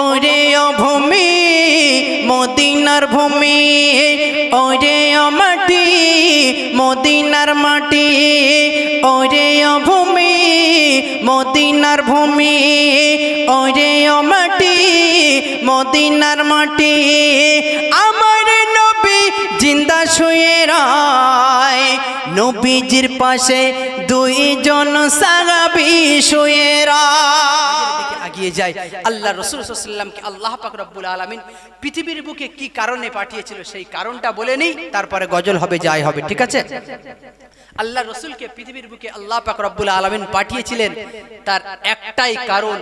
ওরে ও ভূমি মদিনার ভূমি, ওরে ও মাটি মদিনার মাটি, ওরে ও ভূমি মদিনার ভূমি, ওরে ও মাটি মদিনার মাটি। আমার নবী জিন্দা শুয়ে রয়, নবীজির পাশে দুইজন সাহাবী শুয়ে রয়। এগিয়ে যায় আল্লাহ রাসূল সাল্লাল্লাহু আলাইহি ওয়াসাল্লামকে আল্লাহ পাক রব্বুল আলামিন পৃথিবীর বুকে কি কারণে পাঠিয়েছিল সেই কারণটা বলে নেই, তারপরে গজল হবে যাই হবে, ঠিক আছে? আল্লাহ রাসূলকে পৃথিবীর বুকে আল্লাহ পাক রব্বুল আলামিন পাঠিয়েছিলেন, তার একটাই কারণ,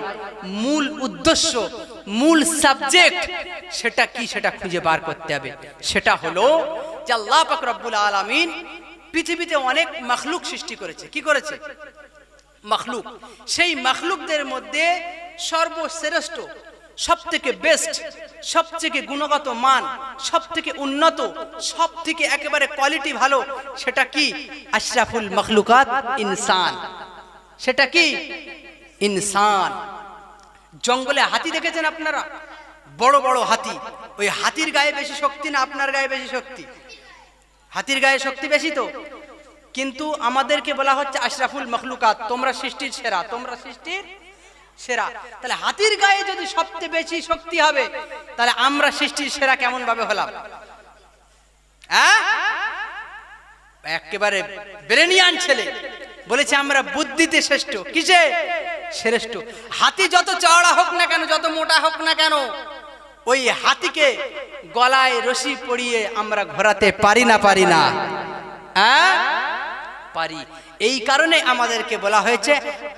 মূল উদ্দেশ্য, মূল সাবজেক্ট, সেটা কি সেটা খুঁজে বার করতে হবে। সেটা হলো যে আল্লাহ পাক রব্বুল আলামিন পৃথিবীতে অনেক মাখলুক সৃষ্টি করেছে। কি করেছে? মাখলুক। সেই মাখলুকদের মধ্যে সর্বশ্রেষ্ঠ, সবথেকে বেস্ট, সবথেকে গুণগত মান, সবথেকে উন্নত, সবথেকে একেবারে কোয়ালিটি ভালো, সেটা কি? আশরাফুল মাখলুকাত ইনসান। সেটা কি? ইনসান। জঙ্গলে হাতি দেখেছেন আপনারা? বড় বড় হাতি। ওই হাতির গায়ে বেশি শক্তি না আপনার গায়ে বেশি শক্তি? হাতির গায়ে শক্তি বেশি তো। কিন্তু আমাদেরকে বলা হচ্ছে আশরাফুল মাখলুকাত, তোমরা সৃষ্টির সেরা, তোমরা সৃষ্টির সেরা। তাহলে হাতির গায়ে যদি সবচেয়ে বেশি শক্তি হবে, তাহলে আমরা সৃষ্টির সেরা কেমন ভাবে হলাম? হ্যাঁ, একেবারে ব্রেনিয়ান ছেলে বলেছে আমরা বুদ্ধিতে শ্রেষ্ঠ। কিসে শ্রেষ্ঠ? হাতি যত চওড়া হোক না কেন, যত মোটা হোক না কেন, ওই হাতিকে গলায় রশি পরিয়ে আমরা ঘোরাতে পারি না? পারি না? হ্যাঁ পারি। এই কারণে আমাদেরকে বলা হয়েছে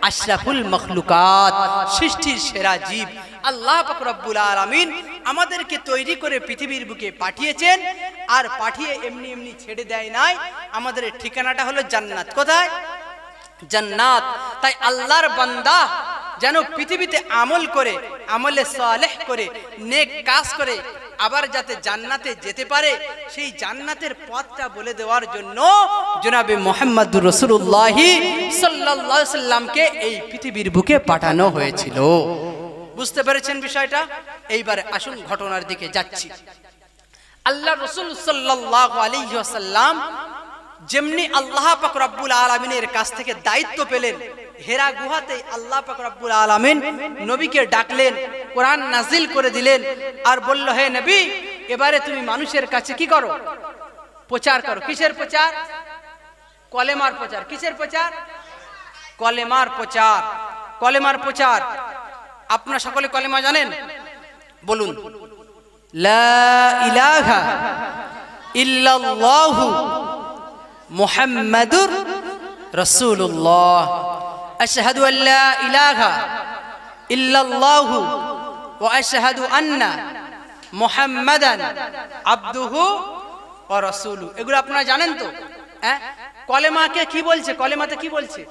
আশরাফুল মাখলুকাত, সৃষ্টির সেরা জীব। আল্লাহ পাক রব্বুল আলামিন আমাদেরকে তৈরি করে পৃথিবীর বুকে পাঠিয়েছেন, আর পাঠিয়ে এমনি এমনি ছেড়ে দেয় নাই। আমাদের ঠিকানাটা হলো জান্নাত। কোথায়? জান্নাত। তাই আল্লাহর বান্দা যেন পৃথিবীতে আমল করে, আমলে সালেহ করে, নেক কাজ করে, আবার যাতে জান্নাতে যেতে পারে, সেই জান্নাতের পথটা বলে দেওয়ার জন্য জনাবে মুহাম্মদুর রাসূলুল্লাহ সাল্লাল্লাহু আলাইহি সাল্লামকে এই পৃথিবীর বুকে পাঠানো হয়েছিল। বুঝতে পেরেছেন বিষয়টা? এইবারে আসুন ঘটনার দিকে যাচ্ছি। আল্লাহ রাসূল সাল্লাল্লাহু আলাইহি ওয়াসাল্লাম যেমনি আল্লাহ পাক রব্বুল আলামিনের কাছ থেকে দায়িত্ব পেলেন, হেরা গুহাতে আল্লাহ পাক রব্বুল আলামিন নবীকে ডাকলেন, কোরআন নাজিল করে দিলেন, আর বলল, হে নবী, এবারে তুমি মানুষের কাছে কি করো? প্রচার করো। কিসের প্রচার? কলেমার প্রচার। কিসের প্রচার? কলেমার প্রচার। কলেমার প্রচার। আপনারা সকলে কলেমা জানেন? বলুন, লা ইলাহা ইল্লাল্লাহু মুহাম্মাদুর রাসূলুল্লাহ, আশহাদু আল্লা ইলাহা ইল্লাল্লাহু ওয়া আশহাদু আন্না মুহাম্মাদান আবদুহু ওয়া রাসূলুহু। এগুলো আপনারা জানেন তো? হ্যাঁ, কলেমাকে কি বলছে? কলেমাতে কি বলছে?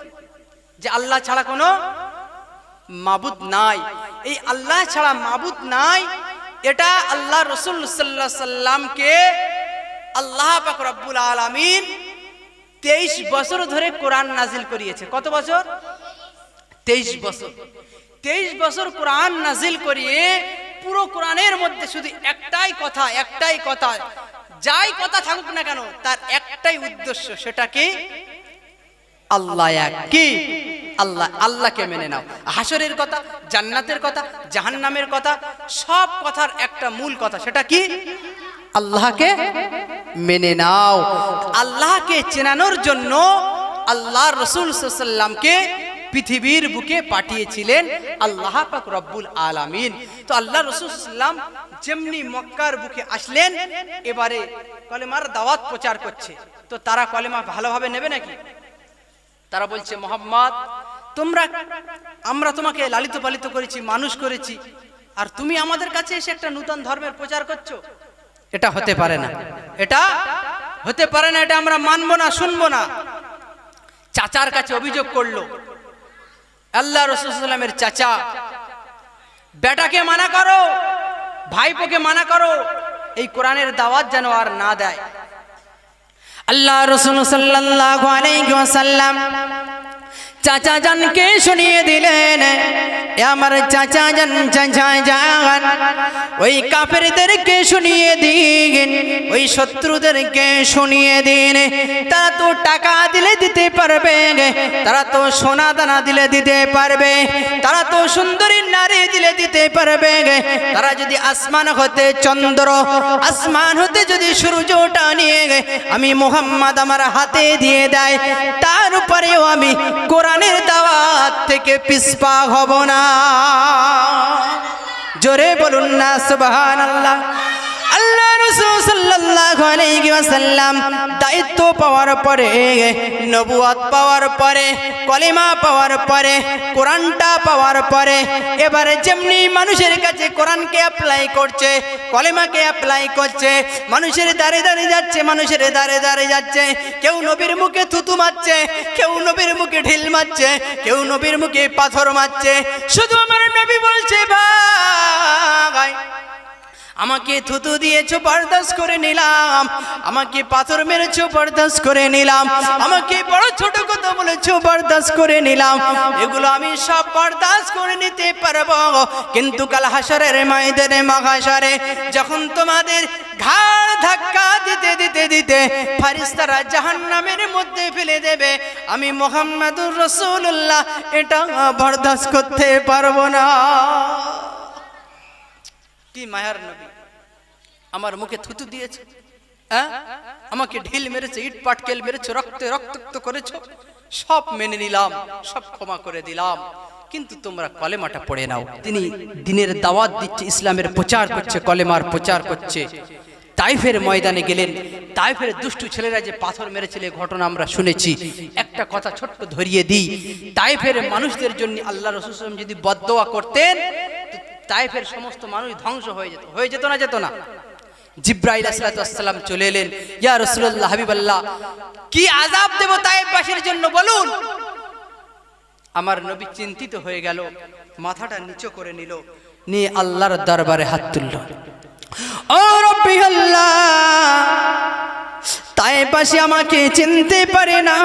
যে আল্লাহ ছাড়া কোনো মাবুদ নাই। এই আল্লাহ ছাড়া মাবুদ নাই, এটা আল্লাহ রাসূল সাল্লাল্লাহু আলাইহি সাল্লামকে আল্লাহ পাক রব্বুল আলামিন 23 বছর ধরে কোরআন নাজিল করিয়েছে। কত বছর? 23 বছর। 23 বছর কোরআন নাজিল করিয়ে পুরো কোরআনের মধ্যে শুধু একটাই কথা, একটাই কথা, যাই কথা থাকুক না কেন, তার একটাই উদ্দেশ্য, সেটা কি? আল্লাহ এক। কি? আল্লাহ। আল্লাহকে মেনে নাও। হাসরের কথা, জান্নাতের কথা, জাহান্নামের কথা, সব কথার একটা মূল কথা, সেটা কি? আল্লাহকে মেনে নাও। আল্লাহকে চেনানোর জন্য আল্লাহর রাসূল সাল্লাল্লাহু আলাইহি ওয়াসাল্লামকে পৃথিবীর বুকে পাঠিয়েছিলেন আল্লাহ পাক রব্বুল আলামিন। তো আল্লাহ রাসূল সাল্লাল্লাহু আলাইহি ওয়াসাল্লাম যেমনি মক্কার বুকে আসলেন, এবারে কলেমার দাওয়াত প্রচার করছে। তো তারা কলেমা ভালোভাবে নেবে নাকি? তারা বলছে, মুহাম্মদ, আমরা তোমাকে লালিত পালিত করেছি, মানুষ করেছি, আর তুমি আমাদের কাছে এসে একটা নতুন ধর্মের প্রচার করছো? এটা হতে পারে না, এটা হতে পারে না, এটা আমরা মানবো না, শুনবো না। চাচার কাছে অভিযোগ করলো। আল্লাহ রাসূল সাল্লাল্লাহু আলাইহি ওয়াসাল্লামের চাচা, বেটাকে মানা করো, ভাইপোকে মানা করো, এই কোরআনের দাওয়াত যেন আর না দেয়। আল্লাহ রাসূল সাল্লাল্লাহু আলাইহি ওয়াসাল্লাম চাচা জানকে শুনিয়ে দিলেন, এ আমার চাচা জান, চাচা জান, ওই কাফেরদেরকে শুনিয়ে দিন, ওই শত্রুদেরকে শুনিয়ে দিন। তারা তো টাকা দিলে দিতে পারবে, তারা তো সোনা দানা দিলে দিতে পারবে, তারা তো সুন্দরী নারী দিলে দিতে পারবে, তারা যদি আসমান হতে চন্দ্র, আসমান হতে যদি সূর্যটা নিয়ে আমি মুহাম্মদ আমার হাতে দিয়ে দেয়, তার উপরেও আমি কোরআনের দাওয়াত থেকে পিছপা হব না। জোরে বলুন না সুবহানাল্লাহ। আল্লাহ রাসূল সাল্লাল্লাহু আলাইহি ওয়াসাল্লাম দায়িত্ব পাওয়ার পরে, নবুয়ত পাওয়ার পরে, কলিমা পাওয়ার পরে, কোরআনটা পাওয়ার পরে, এবারে যেমনি মানুষের কাছে কোরআনকে অ্যাপ্লাই করছে, কলিমাকে অ্যাপ্লাই করছে, মানুষের দাঁড়ে দাঁড়িয়ে যাচ্ছে, মানুষের দাঁড়ে দাঁড়িয়ে যাচ্ছে। কেউ নবীর মুখে থুতু মারছে, কেউ নবীর মুখে ঢিল মারছে, কেউ নবীর মুখে পাথর মারছে। শুধু আমার নবী বলছে, ভাই আমাকে থুতু দিয়েছো বরদাস্ত করে নিলাম, আমাকে পাথর মেরেছো বরদাস্ত করে নিলাম, আমাকে বড় ছোট কথা বলেছো বরদাস্ত করে নিলাম, এগুলো আমি সব বরদাস্ত করে নিতে পারবো। কিন্তু কাল হাসরের ময়দানে মাহশরে যখন তোমাদের ঘাড় ধাক্কা দিতে দিতে দিতে ফেরেশতারা জাহান্নামের মধ্যে ফেলে দেবে, আমি মুহাম্মদুর রাসূলুল্লাহ এটা বরদাস্ত করতে পারবো না। কি মায়ার নবী, আমার মুখে থুতু দিয়েছে, আমাকে ঢিল মেরেছে, ইট পাটকেল মেরেছে, রক্তে রক্তাক্ত করেছো, সব মেনে নিলাম, সব ক্ষমা করে দিলাম, কিন্তু তোমরা কলেমাটা পড়ে নাও। তিনি দিনের দাওয়াত দিচ্ছে, ইসলামের প্রচার করছে, কলেমার প্রচার করছে। তাইফের ময়দানে গেলেন, তাইফের দুষ্টু ছেলেরা যে পাথর মেরেছিল ঘটনা আমরা শুনেছি। একটা কথা ছোট্ট ধরিয়ে দিই, তাইফের মানুষদের জন্য আল্লাহ রাসূল সাল্লাল্লাহু আলাইহি ওয়াসাল্লাম যদি বদদোয়া করতেন, তাইফের সমস্ত মানুষ ধ্বংস হয়ে যেত। হয়ে যেত না, যেত না? জিব্রাইল আলাইহিস সালাম চলে এলেন, ইয়া রাসূলুল্লাহ, হাবিবাল্লাহ, কি আযাব দেব তাইফবাসীর জন্য বলুন। আমার নবী চিন্তিত হয়ে গেল, মাথাটা নিচু করে নিল, নিয়ে আল্লাহর দরবারে হাত তুলল। ও রব্বি আল্লাহ, তাইফবাসী আমাকে চিনতে পারে না,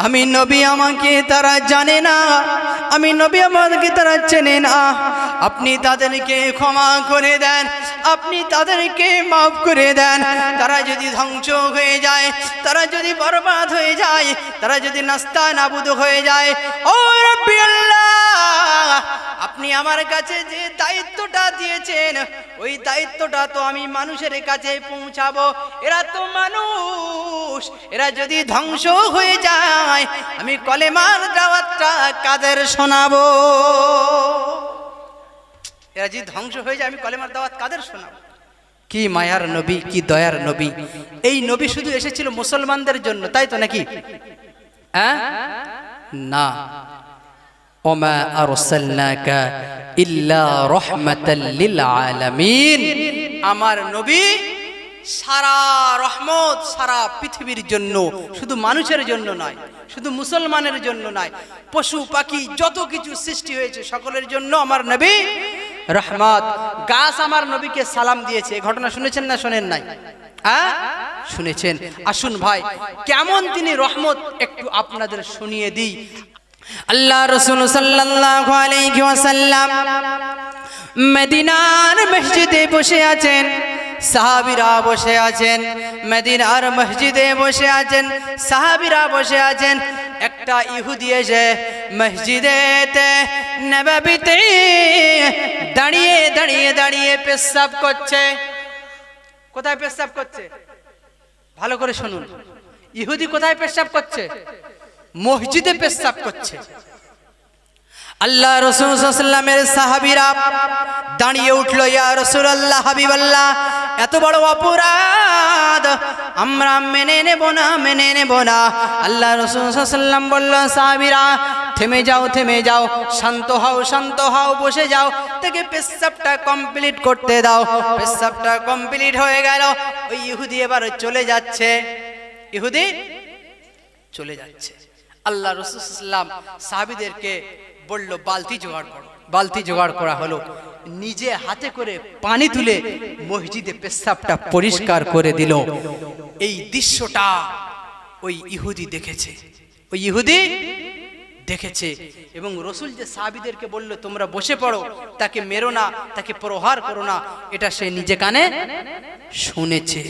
আমি নবী, আমাকে তারা জানে না, আমি নবী, আমাকে তারা চেনে না, আপনি তাদেরকে ক্ষমা করে দেন, আপনি তাদেরকে মাফ করে দেন। তারা যদি ধ্বংস হয়ে যায়, তারা যদি বরবাদ হয়ে যায়, তারা যদি নাস্তা নাবুদ হয়ে যায়, ও রব্বি আল্লাহ, আপনি আমার কাছে যে দায়িত্বটা দিয়েছেন, ওই দায়িত্বটা তো আমি মানুষের কাছে পৌঁছাবো। এরা তো মানুষ, এরা যদি ধ্বংস হয়ে যায়, আমি কলেমার দাওয়াতটা কাদের শোনাবো? এরা যদি ধ্বংস হয়ে যায়, আমি কলেমার দাওয়াত কাদের শোনাবো? কি মায়ার নবী, কি দয়ার নবী। এই নবী শুধু এসেছিল মুসলমানদের জন্য, তাই তো নাকি? না, ওমা আরসালনাকা ইল্লা রাহমাতাল লিল আলামিন, আমার নবী সারা রহমত, সারা পৃথিবীর জন্য, শুধু মানুষের জন্য নয়, শুধু মুসলমানের জন্য নয়, পশু পাখি যত কিছু সৃষ্টি হয়েছে সকলের জন্য আমার নবী রহমত। গাছ আমার নবীকে সালাম দিয়েছে, এই ঘটনা শুনেছেন না শোনেন নাই? শুনেছেন। আসুন ভাই, কেমন তিনি রহমত একটু আপনাদের শুনিয়ে দিই। আল্লাহ রাসূল সাল্লাল্লাহু আলাইহি ওয়াসাল্লাম মদিনার মসজিদে বসে আছেন, সাহাবীরা বসে আছেন, মদিনার মসজিদে বসে আছেন, সাহাবীরা বসে আছেন। একটা ইহুদি এসে মসজিদেতে নববীতে দাঁড়িয়ে দাঁড়িয়ে দাঁড়িয়ে পেশাব করছে। কোথায় পেশাব করছে? ভালো করে শুনুন, ইহুদি কোথায় পেশাব করছে? মসজিদে পেশাব করছে। আল্লাহ রাসূল সাল্লাল্লাহু আলাইহি ওয়াসাল্লামের সাহাবীরা দাঁড়িয়ে উঠলো, ইয়া রাসূলুল্লাহ, হাবিবাল্লাহ, এত বড় অপরাধ আমরা মেনে নেব না, মেনে নেব না। আল্লাহ রাসূল সাল্লাল্লাহু আলাইহি ওয়াসাল্লাম বলল, সাহাবীরা থেমে যাও, থেমে যাও, শান্ত হও, শান্ত হও, বসে যাও, থেকে পেশাবটা কমপ্লিট করতে দাও। পেশাবটা কমপ্লিট হয়ে গেল, ওই ইহুদি এবার চলে যাচ্ছে, ইহুদি চলে যাচ্ছে। আল্লাহ রাসূল সাল্লাল্লাহু আলাইহি ওয়াসাল্লাম সাহাবীদেরকে বলল, বালতি জোগাড় করো। বালতি জোগাড় করা হলো, নিজে হাতে করে পানি তুলে মসজিদে পেশাবটা পরিষ্কার করে দিল। এই দৃশ্যটা ওই ইহুদি দেখেছে। ওই ইহুদি দেখেছে। এবং রসুল যে সাহাবীদেরকে বলল তোমরা বসে পড়ো, তাকে মেরো না, তাকে প্রহার করো না, এটা সে নিজে কানে শুনেছে।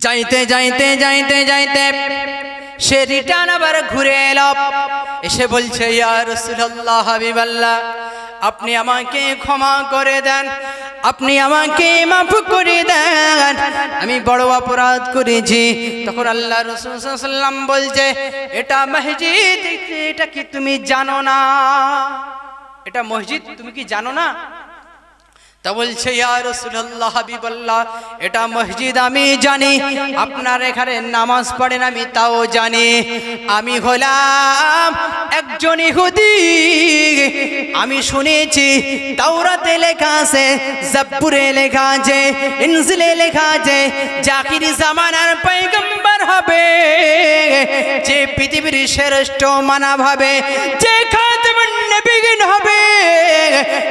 যাইতে যাইতে যাইতে যাইতে সে রিটার্ন আবার ঘুরে এলো, এসে বলছে ইয়া রাসূলুল্লাহ হাবিবাল্লাহ, আপনি আমাকে ক্ষমা করে দেন, আপনি আমাকে মাফ করে দেন, আমি বড় অপরাধ করেছি। তখন আল্লাহ রাসূল সাল্লাল্লাহু আলাইহি ওয়াসাল্লাম বলছে এটা মসজিদ, এটা কি তুমি জানো না? এটা মসজিদ তুমি কি জানো না? তা বলছে ইয়া রাসূলুল্লাহ হাবিবাল্লাহ, এটা মসজিদ আমি জানি, আপনার এখানে নামাজ পড়েন আমি তাও জানি। আমি হলাম একজন ইহুদি, আমি শুনেছি তাওরাতে লেখা আছে, জাবুরে লেখা আছে, ইনজিলে লেখা আছে, যে আখিরি জামানার পয়গম্বর হবে, যে পৃথিবীর শ্রেষ্ঠ মানব হবে, যে খাতামুন নবিয়্যিন হবে,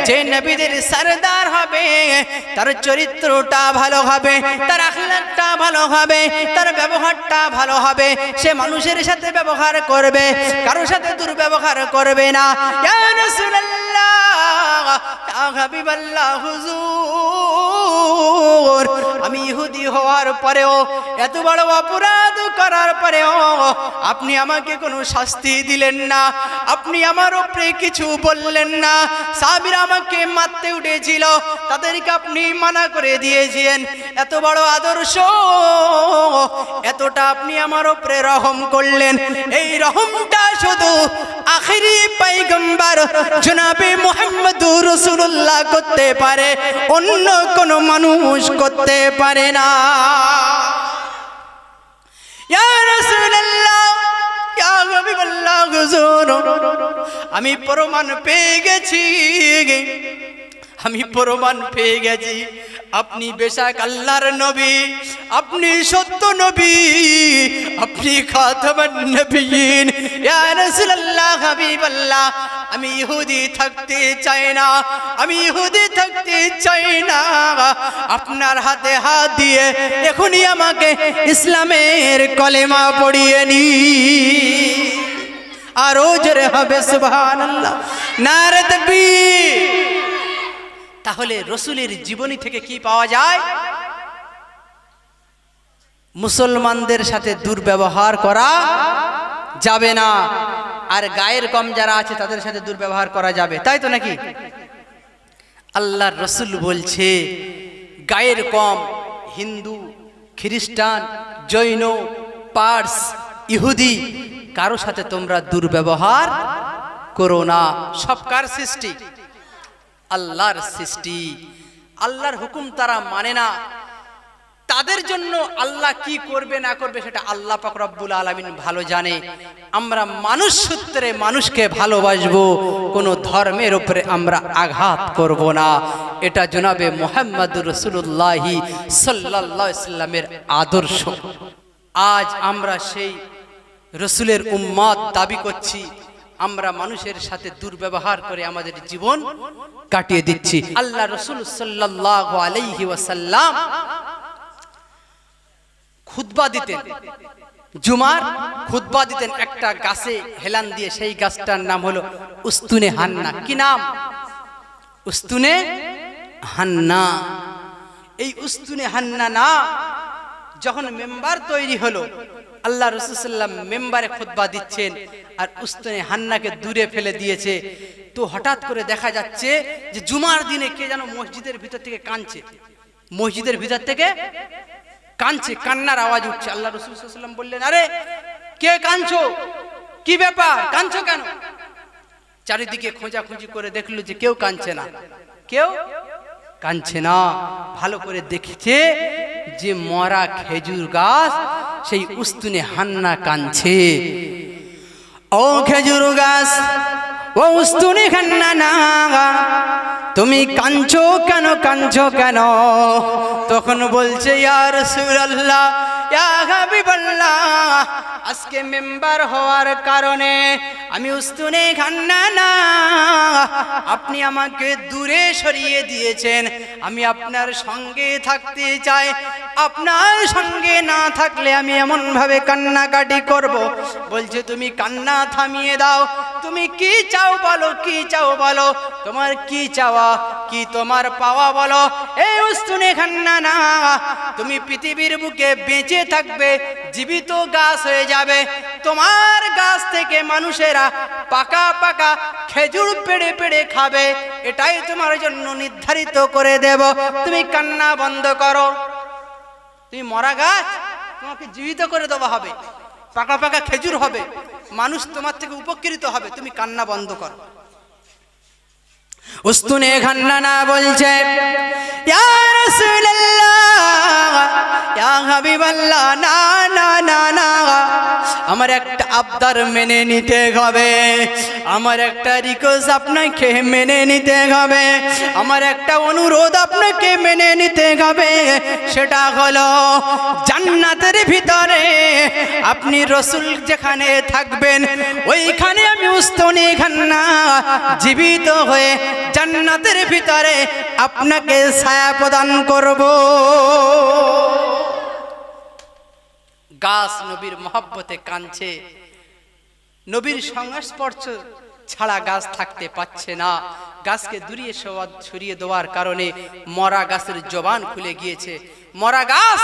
যে নবীদের সরদার হবে, তার চরিত্রটা ভালো হবে, তার আখলাকটা ভালো হবে, তার ব্যবহারটা ভালো হবে, সে মানুষের সাথে ব্যবহার করবে, কারোর সাথে দুর্ব্যবহার করবে না। ইয়া রাসূলুল্লাহ, ইয়া হাবিবাল্লাহ, হুজুর, আমি ইহুদি হওয়ার পরেও, এত বড় অপরাধ করার পরেও আপনি আমাকে কোনো শাস্তি দিলেন না, আপনি আমার উপরে কিছু বললেন না। সাহাবীরা আমাকে মারতে উঠেছিল, তাদেরকে আপনি মানা করে দিয়েছেন। এত বড় আদর্শ, এতটা আপনি আমার উপরে রহম করলেন। এই রহমটা শুধু আখিরি পয়গম্বর জনাবে মুহাম্মদুর রাসূলুল্লাহ করতে পারে, অন্য কোন মানুষ করতে পারে না। ইয়া রাসূলুল্লাহ, ইয়া হাবিবাল্লাহ, হুজুর, আমি প্রমাণ পেয়ে গেছি, আমি প্রমাণ পেয়ে গেছি, আপনি বেশক আল্লাহর নবী, আপনি সত্য নবী, আপনি খাতামুন নবিয়্যিন। ইয়া রাসূলুল্লাহ হাবিবাল্লাহ, আমি ইহুদি থাকতে চাই না, আমি ইহুদি থাকতে চাই না, আপনার হাতে হাত দিয়ে এখনই আমাকে ইসলামের কলেমা পড়িয়ে নি। আরো জোরে হবে সুবহানাল্লাহ, নারে তাকবীর। তাহলে রসুলের জীবনী থেকে কি পাওয়া যায়? মুসলমানদের সাথে দুর্ব্যবহার করা যাবে না, আর গায়ের কম যারা আছে তাদের সাথে দুর্ব্যবহার করা যাবে, তাই তো নাকি? আল্লাহর রসুল বলছে গায়ের কম হিন্দু, খ্রিস্টান, জৈন, পার্স, ইহুদি, কারো সাথে তোমরা দুর্ব্যবহার করো না। সব কার সৃষ্টি? আল্লাহর সৃষ্টি। আল্লাহর হুকুম তারা মানে না, তাদের জন্য আল্লাহ কি করবে না করবে সেটা আল্লাহ পাক রব্বুল আলামিন ভালো জানে। আমরা মানুষ সূত্রে মানুষকে ভালোবাসবো, কোনো ধর্মের উপরে আমরা আঘাত করব না। এটা জনাবে মুহাম্মদুর রাসূলুল্লাহ সাল্লাল্লাহু আলাইহি সাল্লামের আদর্শ। আজ আমরা সেই রসুলের উম্মত দাবি করছি, আমরা মানুষের সাথে দুর্ব্যবহার করে আমাদের জীবন কাটিয়ে দিচ্ছি। আল্লাহ রসুল সাল্লাল্লাহু আলাইহি ওয়াসাল্লাম খুতবা দিতেন, জুমার খুতবা দিতেন একটা গাছে হেলান দিয়ে, সেই গাছটার নাম হলো উস্তুনে হান্না। কি নাম? উস্তুনে হান্না। এই উস্তুনে হান্না না, যখন মেম্বার তৈরি হলো, আল্লাহ রাসূল সাল্লাল্লাহু আলাইহি ওয়াসাল্লাম মেম্বারে খুতবা দিচ্ছেন আর উস্তুনে হান্নাকে দূরে ফেলে দিয়েছে। তো হঠাৎ করে দেখা যাচ্ছে যে জুমার দিনে কে যেন মসজিদের ভিতর থেকে কাঁদছে, মসজিদের ভিতর থেকে কাঁদছে, কান্নার আওয়াজ উঠছে। আল্লাহ রাসূল সাল্লাল্লাহু আলাইহি ওয়াসাল্লাম বললেন, আরে কে কাঁদছো, কি ব্যাপার, কাঁদছো কেন? চারিদিকে খোঁজাখুঁজি করে দেখলো যে কেউ কাঁদছে না, কেউ কাঁদছে না। ভালো করে দেখছে যে মরা খেজুর গাছ, সেই উস্তুনে হান্না কাঁদছে। ও খেজুর গাছ, ও উস্তুনে হান্না না, তুমি কাঁদছো কেন, কাঁদছো কেন? তখন বলছে ইয়া রাসূলুল্লাহ, ইয়া হাবিবাল্লাহ, আজকে মেম্বার হওয়ার কারণে আমি উস্তুনে হান্না না, আপনি আমাকে দূরে সরিয়ে দিয়েছেন, আমি আপনার সঙ্গে থাকতে চাই, আপনার সঙ্গে না থাকলে আমি এমন ভাবে কান্নাকাটি করব। বলছে তুমি কান্না থামিয়ে দাও, তুমি কি চাও বলো, কি চাও বলো, তোমার কি চাওয়া, কি তোমার পাওয়া বলো। এই উস্তুনে খান্নানা, তুমি পৃথিবীর বুকে বেঁচে থাকবে, জীবিত গাছ হয়ে যাবে। তোমার গাছ থেকে মানুষেরা পাকা পাকা খেজুর পেড়ে পেড়ে খাবে, এটাই তোমার জন্য নির্ধারিত করে দেব। তুমি কান্না বন্ধ করো। তুমি মরা গাছ, তোমাকে জীবিত করে দেওয়া হবে, পাকা পাকা খেজুর হবে, মানুষ তোমার থেকে উপকৃত হবে, তুমি কান্না বন্ধ করো। উস্তুনে খান্নানা বলছে, ইয়া রাসূলুল্লাহ, ইয়া হাবিবাল্লাহ, না না না না, আমার একটা আবদার মেনে নিতে হবে, আমার একটা রিকোয়েস্ট আপনাকে মেনে নিতে হবে, আমার একটা অনুরোধ আপনাকে মেনে নিতে হবে। সেটা হলো জান্নাতের ভিতরে আপনি রাসূল যেখানে থাকবেন ওইখানে আমি উস্তুনে খান্না জীবিত হয়ে জান্নাতের ভিতরে আপনাকে ছায়া প্রদান করব। গাছ নবীর মহব্বতে কাঁদছে, নবীর সংস্পর্শ ছাড়া গাছ থাকতে পারছে না। গাছকে দূরিয়ে সরিয়ে দেওয়ার কারণে মরা গাছের জবান খুলে গিয়েছে। মরা গাছ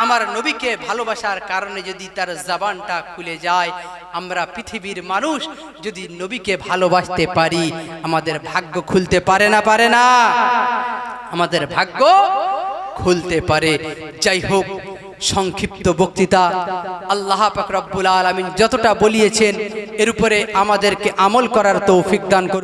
আমার নবীকে ভালোবাসার কারণে যদি তার জবানটা খুলে যায়, আমরা পৃথিবীর মানুষ যদি নবীকে ভালোবাসতে পারি, আমাদের ভাগ্য খুলতে পারে না, পারে না, আমাদের ভাগ্য খুলতে পারে। যাই হোক, সংক্ষিপ্ত বক্তৃতা, আল্লাহ পাক রব্বুল আলামিন যতটা বলিয়েছেন এর উপরে আমাদেরকে আমল করার তৌফিক দান করুন।